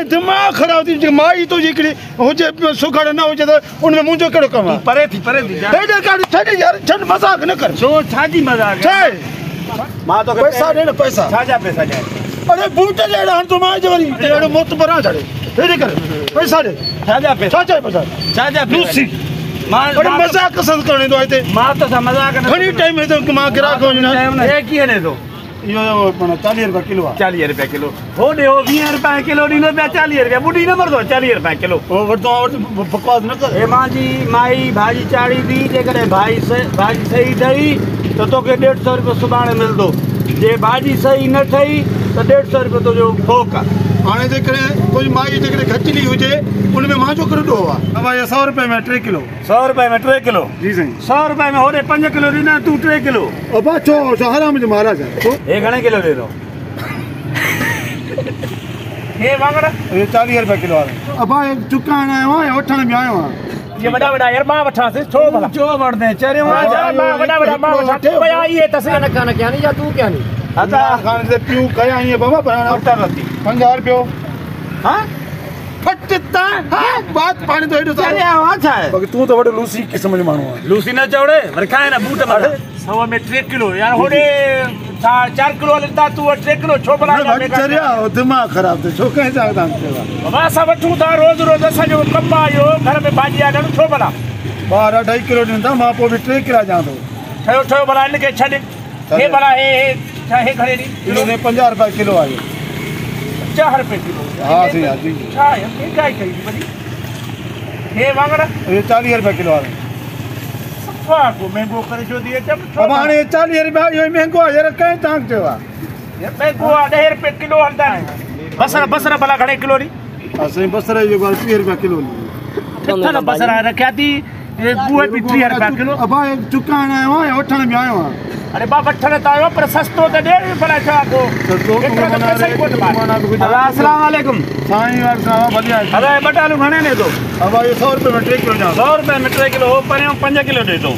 दिमाग खराब थी माई तो जिकड़ी हुजे सुखड़ न हुजे तो उनमें मुंजो केड़ो कम है परे थी हेडे गाड़ी छड़ यार छड़ मजाक न कर छो छाजी मजाक छे मां तो पैसा दे न पैसा छाजा पैसा दे अरे बूटे दे हन तो मां जवरी एड़ो मोत बरा छड़े हेडे कर पैसा दे छाजा पैसा छाजा लूसी मां अरे मजाक पसंद करने दो आते मां तो सा मजाक न घणी टाइम है तो मां गिराक हो ना ये की है ने तो यो 40 रुपया किलो 40 रुपया किलो हो दे हो 20 रुपया किलो दी लो 40 रुपया बुढ़ी न मरदो 40 रुपया किलो ओ वरतो बकवास न कर ए मां जी माई भाजी चाड़ी दी जे करे भाजी सही थई तो तोके 150 रुपया सुबाणे मिलदो जे भाजी सही न थई तो 150 रुपया तो जो फोक हाने जे करे कोई माई जे करे खचली हुजे उनमें मां जो करदो हुआ अब ये 100 रुपए में 3 किलो 100 रुपए में 3 किलो जी सही 100 रुपए में होरे 5 किलो दीना तू 3 किलो अबा छो हराम जो महाराज है ये घणे किलो दे दो ये वांगड़ा ये 40 रुपए किलो आ अबा चुकाना है वहां उठण में आयो ये बड़ा यार मां वठा से छो भला जो वड़ दे चरे मां बड़ा मां वठा भया ये तसे न खाना क्या नहीं या तू क्या नहीं अदा खान से पियो कया ये बाबा बनाना उठा रती 50 रुपयो हां फटता हां बात पानी तो हेडो चले आ छा है बाकी तू तो बड़ो लूसी किस्म जो मानो है लूसी न चौड़े पर खाए ना बूट मारे 100 में 3 किलो यार होडे 4 किलो लेता तू 3 किलो छो बना चरिया दिमाग खराब थे छो कहे जादा बाबा सब वठू था रोज असा जो कम आयो घर में भाजी आ न छो बना 2.5 किलो ॾींदा मां पोइ बि 3 किलो ॾियां थो ठयो बना इनके छॾ हे बना हे घणे दी किलो ने 50 रुपए किलो आयो 50 रुपए किलो हां सही है जी छा है महंगाई कई बड़ी हे वांगड़ा ये 40 रुपए किलो आयो सफा को महंगो करे जो दिए जब अब हाणे 40 रुपया यो महंगो आहे यार कहीं तांग चयो ये महंगो 10 रुपए किलो हलदा बसर भला घणे किलो दी असां बसर जो 30 रुपया किलो कितना बसर रखया थी ये बुए भी 30 रुपया किलो अब चुकाना है वहां उठण में आयो अरे बाबा ठने तायो पर सस्तो तो दे भला छा को अस्सलाम वालेकुम साईं वार साहब बढ़िया अरे बटालू घणे ने दो अब ये 100 रुपए में 3 किलो जा 100 रुपए में 3 किलो हो पर 5 किलो दे दो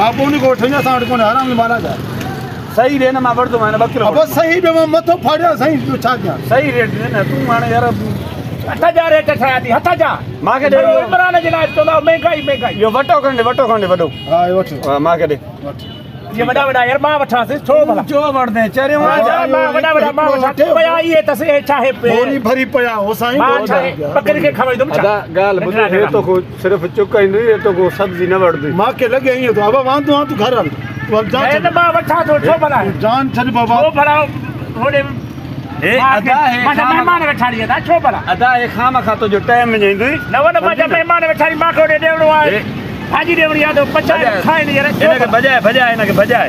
आप उन को ठन्या साठ को आराम से मारा जा सही रे ना मा बड़ दो मैंने 2 किलो अब सही पे मथो फाड़िया सही तू छा क्या सही रेट दे ना तू माने यार 8000 रेट ठाया थी 8000 मां के दे इमरान जिना तो महंगाई यो वटो खंडे वडो हां ये वठो हां मां के दे ये बड़ा यार मां वठा से छो भला जो वड़ दे चरे मां बड़ा मां वठा भया ये तसे चाहे पे बोरी भरी पया हो साईं बकरी के खवाई दम अदा गाल बुझे हे तो को सिर्फ चुका ही नहीं तो को सब्जी न वड़ दे मां के लगे ही तो अब वहां तू घर हल तू अब जा ए मां वठा तो छो भला जान छड़ बाबा छो भला होडे ए अदा है मेहमान वेठाड़ी अदा छो भला अदा ए खामा खा तो जो टाइम में जंदी न वन मजा मेहमान वेठाड़ी मां को दे देवणो है भाजी देवणी यादो 50 खाए नहीं यार इनके बजाए इनके बजाए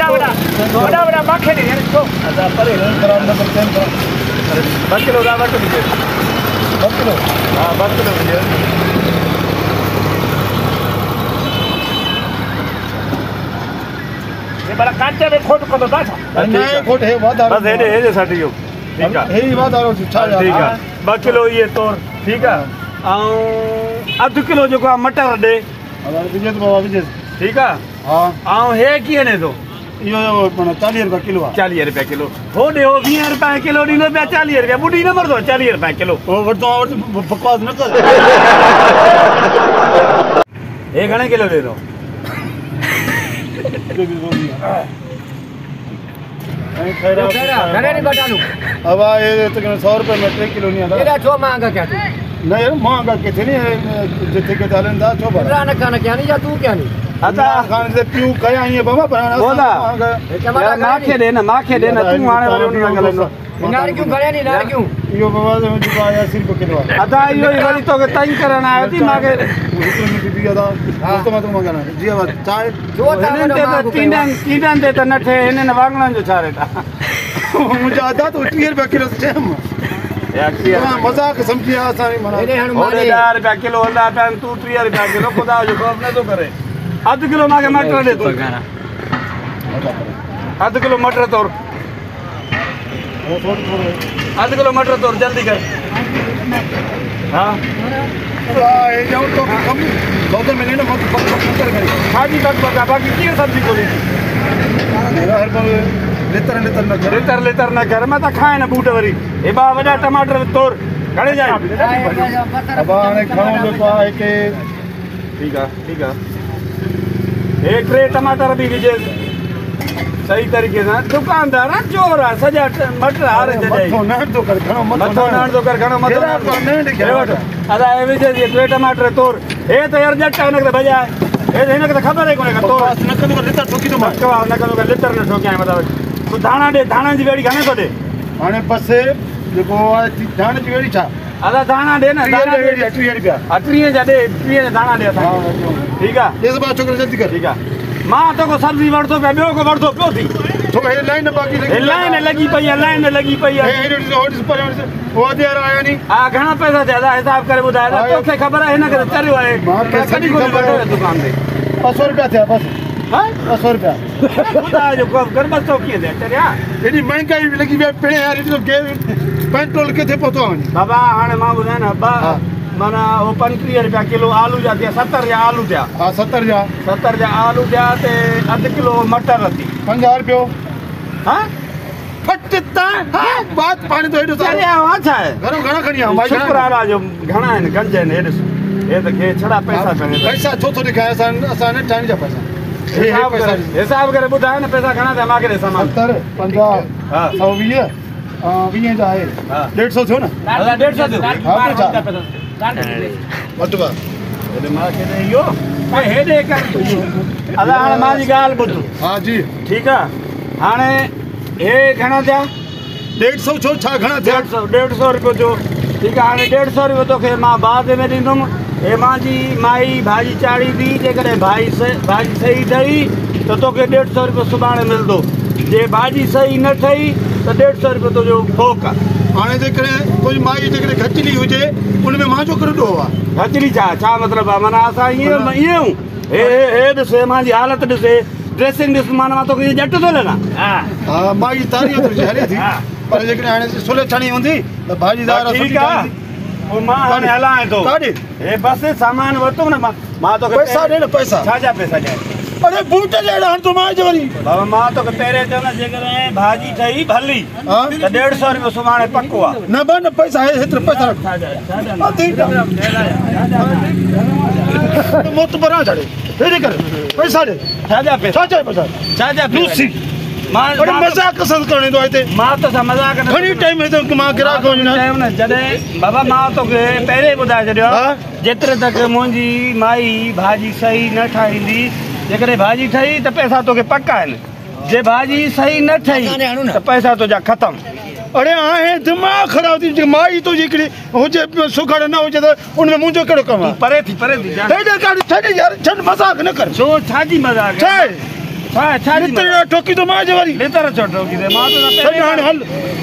बड़ा माखे नहीं यार छो अदा परे खराब न कर 2 किलो दा वट 2 किलो हां 2 किलो दे ये बड़ा कांटे में खोट को दा नहीं खोट है वादा बस हेडे साटियो ठीक है हे वादा रो छा ठीक है 2 किलो ये तोर ठीक है आऊं 1/2 किलो जो मटर दे अगर विजय बाबा विजय ठीक है हां आऊं हे की है ने तो यो 40 रुपया किलो 40 रुपया किलो हो दे हो 20 रुपया किलो दी लो 40 रुपया बुढ़ी न मरदो 40 रुपया किलो ओ वरतो बकवास न कर ये घणे किलो दे दो घणे नहीं बटालू अब ये तो 100 रुपए में 3 किलो नहीं आता एरा छो महंगा क्या तू नहीं महंगा किथे नहीं जिथे के चालन दा छो बड़ा रान खाना क्या नहीं या तू क्या नहीं अदा खान से पियो कया ये बाबा बनाना बोला माखे देना तू आने वाले नार क्यों घणे नहीं नार क्यों यो बाबा जो 80 रुपए किलो अदा यो वाली तो तंग करना आयो थी माके बीबी अदा तो मत मंगाना जी बात चाय जो तीन दे तो नठे इने न वांगणन जो छा रेटा मुझे अदा तो 30 रुपए किलो टाइम यार मजाक समझिया असानी मना 10 रुपया किलो हलदा पैन तू 30 रुपया किलो खुदा जो खौफ न तो करे 1/2 किलो माके मटर दे तो 1/2 किलो मटर तोर 1/2 किलो मटर तोर जल्दी कर हां ये जाओ तो कम 2 महीने मत कर भाजी बक बाकी की सब्जी को हर बार लेतर न कर मैं तो खाए ना बूट वरी ए बा वडा टमाटर तोर घणे जाए अब हाणे खणो जेको आहे के ठीक है ये 3 टमाटर भी विझे सही तरीके से दुकानदार ना चोर है सजा मटर हार जड़े मथो नाड़ तो कर खणो मथो नाड़ तो कर खणो मथो अदा ए विझे 3 टमाटर तोर ए तो यार जट न के बजा ए हिन के खबर है कोने का तोर न कदो लिटर ठोकी तो मत न कदो लिटर न ठोकी मतलब तू दाना दे दाना जी वेड़ी घणे तो दे हाणे बस जेको दाना जी वेड़ी छा अदा दाना दे ना दाना दे 30 रुपया 30 जा दे 30 दाना दे ठीक है ये बात छोकरे जल्दी कर ठीक है मां तो को सब्जी वरतो पे बियो को वरतो पियो थी तो हे लाइन बाकी लाइन लगी पई है हे होड पर वो दे रहा है नहीं आ घणा पैसा ज्यादा हिसाब करे बुधाए तोखे खबर है हिन के चरियो है कदी को बैठो दुकान पे 500 रुपया थे बस हां 500 रुपया बुधा जो कर बस तो की दे चरिया एडी महंगाई लगी वे पे यार तो पेट्रोल के थे पतो बाबा हाने मां बुधा ना बा माना वो 35 रुपया किलो आलू जा 70 जा आलू जा हां 70 जा आलू जा ते आध किलो मटर थी 50 रुपया हां फटता हां बात पानी तो एडो अरे अच्छा है घणा खणी आ शुक्राना जो घणा है गंजे ने एडो ये तो के छड़ा पैसा छो तो दिखाया असा ने टाइम जा पैसा हिसाब करे बुधाए ना पैसा घणा था माके सामान 70 50 हां 120 20 जा है 150 थियो ना 150 थियो वटवा एने माके ने यो हेडे कर अदा हाने माजी गाल बुध हां जी ठीक है हाने ए घणा था 150 छो छा घणा था 150 रुपए जो ठीक है हाने 150 रुपए तो के मां बाद में दिंदुम ए माजी माई भाजी चाड़ी दी जे करे भाजी सही ठही तो के 150 रुपए सुबाणे मिलदो जे भाजी सही न ठही तो 150 रुपए तो जो फोक हाने जे करे कोई माई जे करे घचली हुजे उन में मां जो करडो हुआ घचली छा मतलब माना असा ये ए दसे माजी हालत दसे ड्रेसिंग दिस माना तो के जट तो लेना हां माई तारी तो हले थी पर जे करे हाने सुले छणी हुंदी तो भाजीदार ठीक है ओ मां हाने हलाए तो काडी ए बस सामान वतो ना मां तो पैसा दे ना पैसा छाजा पैसा जाए अरे बूटे ले हन तो मां जे वरी बाबा मां तो पेरे तो ना जे करे भाजी ठही भली हां तो 150 रुपए सुमाने पक्को आ न बन पैसा है हेतर पैसा मोत बरा छड़े हेरे कर पैसा दे छाजा पैसा लूसी मां अरे मजाक पसंद करने दो आते मां तो मजाक न घणी टाइम है तो मां गिराक हो ना टाइम न जडे बाबा मां तो के पेरे बुधा जडियो जेतरे तक मुंजी माई भाजी सही न ठाईंदी जे करे भाजी ठही तो पैसा तो के पक्का है जे भाजी सही न ठही तो पैसा तो जा खत्म अरे आहे दिमाग खराब थी जे माई तो जिकड़ी हो जे सुखड़ न हो जे उनमें मुंजो केड़ो कम परे थी जान हेडे काडी छड़ी यार छन मजाक न कर छो छाजी मजाक छे छाजी ठोकी तो मां जे वरी लेतर ठोकी दे मां तो पेरे हल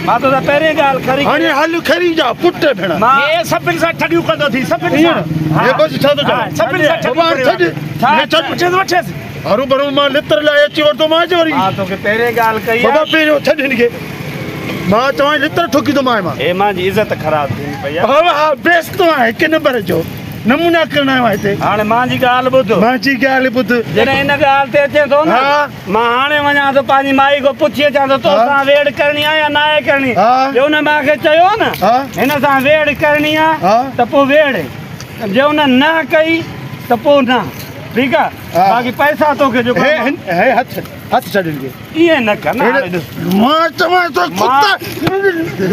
मां तो पेरे गाल खरी हाने हल खरी जा पुट्टे भेणा ये सभिन सा ठडियो कंदो थी सभिन सा ये बस छा तो सभिन सा ठडियो वठे हरू भरू मां लेतर लाए अची वरतो मां जे वरी हां तो के पेरे गाल कई बाबा पेरो छड इनके मां चवा लेतर ठोकी तो मां ए मां जी इज्जत खराब थी भैया हां बेस तो है के नंबर जो नमूना करना है वाते हाने मां जी गाल बुध जने इन गाल ते अचे तो ना मां हाने वणा तो पानी माई को पुछे चा तो सा वेड़ करनी है या ना करनी जो न मां के चयो ना इन सा वेड़ करनी है तो पो वेड़ जो न ना कई तो पो ना ठीक है बाकी पैसा तो के जो है हाथ छड़ के ये न करना मां चवा तो कुत्ता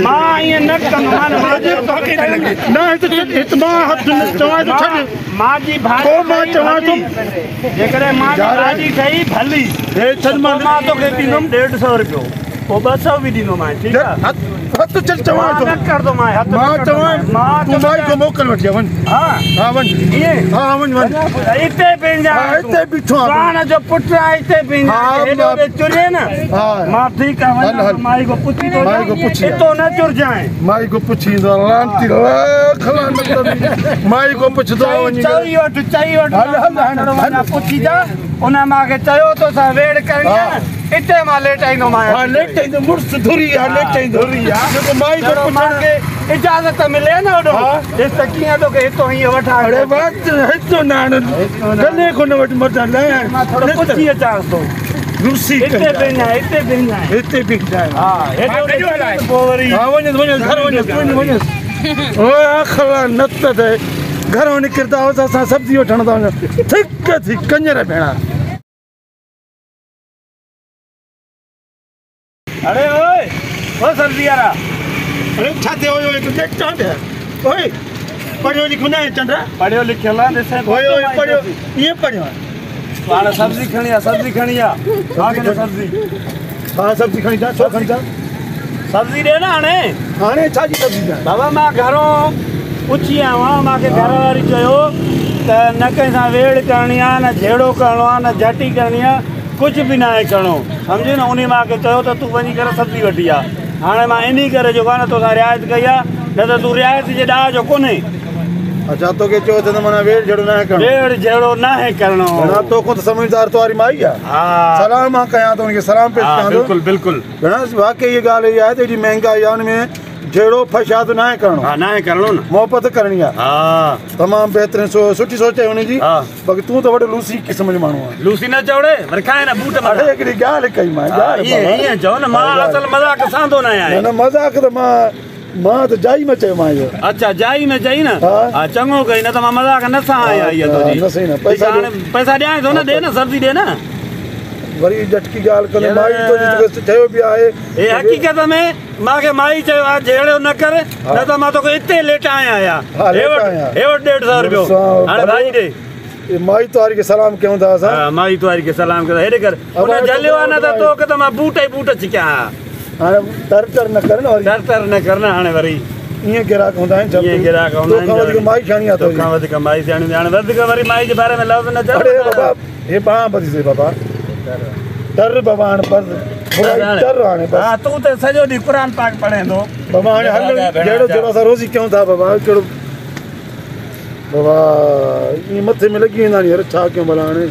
मां ये न करना मां जे तो के ना तो इतना हाथ चवा तो छड़ मां जी भाई मां चवा तो जे करे मां जी भाजी ठही भली ए छन मां तो के दिनम 150 रुपयो ओ 200 भी दिनो मां ठीक है हाथ चल चवा तो कर दो मां हाथ मां चवा तू माई को मोकल वठ वन हां वन ये हां वन इते पेंजा इते बिठो प्राण जो पुत्र इते पेंजा एडो दे चुरे ना मां ठीक है माई को पुछी तो तो न चुर जाए माई को पुछी तो लांती खला न माई को पुछ दो चाहिए हल पुछी जा उना मां के चयो तो सा वेड़ करनी इते मां लेट आइनो मां लेट आई तो मुर्स धुरी लेट आई धुरी जो माई को मां के इजाजत मिले ना ओडो इस तकिया तो के तो ही वठा अरे बात है तो नान गले को न वट मत ले मां थोड़ा पुछी चाह तो रूसी इते बिना इते बिक जाए हां एडो पोवरी हां वने घर वने ओए आखला नत थे घरों निकरता हो असां सब्जी वठण था थिक थी कंजर भेणा अरे ओए ओ सब्जी वाला अरे छाते ओए ओए तुझे चांद है ओए पढ़ियो लिखो ना चंद्रा पढ़ियो लिखियल आहे ॾिसे ओए ओए पढ़ियो ये पढ़ियो हाणे सब्जी खणी आ हा के सब्जी हां सब्जी खणी जा छो खणी जा सब्जी ॾे न हाणे छा जी सब्जी जा बाबा मां घरों पुछी आयो आहियां मूंखे घर वारी चयो त न कंहिं सां वेड़ करणी आहे न झेड़ो करिणो आहे न झाटी करणी आहे कुझु बि न आहे करिणो सम्झी न उन मूंखे चयो त तूं वञी करे सब्जी वठी आ हाणे मां इन करे जेको आहे न तोसां रिआयत कई आहे न त तूं रिआयत जे ॾाह जो कोन्हे अच्छा तोखे चयो त माना वेड़ झेड़ो न आहे करिणो वेड़ झेड़ो न आहे करिणो घणा तोखो त समझदार तुम्हारी माई आहे हा सलाम मां कयां थो उनखे सलाम पेश कयां थो बिल्कुलु बिल्कुलु घणा वाकई ये ॻाल्हि इहा आहे त एॾी महांगाई आहे हुनमें झेड़ो फसाद न आहे करिणो हा न आहे करिणो न मोहबत करणी आहे हा तमामु बहितरीन सुठी सोच आहे हुनजी हा बाक़ी तूं त वॾो लूसी क़िस्म जो माण्हू आहे लूसी न चवड़े वरी खाए न बूट अरे हिकिड़ी ॻाल्हि कई मां ईअं चओ न मां असल मज़ाक सांदो न आहियां न मज़ाक त मां त जाई में चयो मां इहो अच्छा जाई में चई न हा चङो कई न त मां मज़ाक न सां आहियां इहा तुंहिंजी न सही न पैसा पैसा ॾियां थो न ॾे न सब्जी ॾे न वरी झटकी ॻाल्हि कंदे माई तुंहिंजी चयो बि आहे हे हक़ीक़त में मूंखे माई चयो आहे झेड़ो न कर न त मां तोखे हिते लेटायां आहियां हे वटि 150 रुपयो हाणे भाॼी ॾे माई तुआरी खे सलाम कयूं था असां हा माई तुआरी खे सलाम कयो हेॾे कर उन झलियो आहे न त तोखे त मां बूट ई बूट छिकियां हाणे तर न कर न तर न कर न हाणे वरी ईअं ग्राहक हूंदा आहिनि ईअं ग्राहक हूंदा आहिनि वधीक माई खणी आहे तोखां वधीक माई सियाणी हाणे वधीक वरी माई जे बारे में लफ़्ज़ न चओ अरे बाबा हे बां बधी से बाबा तर बाबा हाणे बस तर हाणे बस हा तूं त सॼो ॾींहुं क़ुर पाक पढ़ंदो बाबा हाणे हल जहिड़ो जहिड़ो असां रोज़ी कयूं था बाबा कहिड़ो बाबा ईअं मथे में लॻी वेंदा नी अरे छा कयूं भला हाणे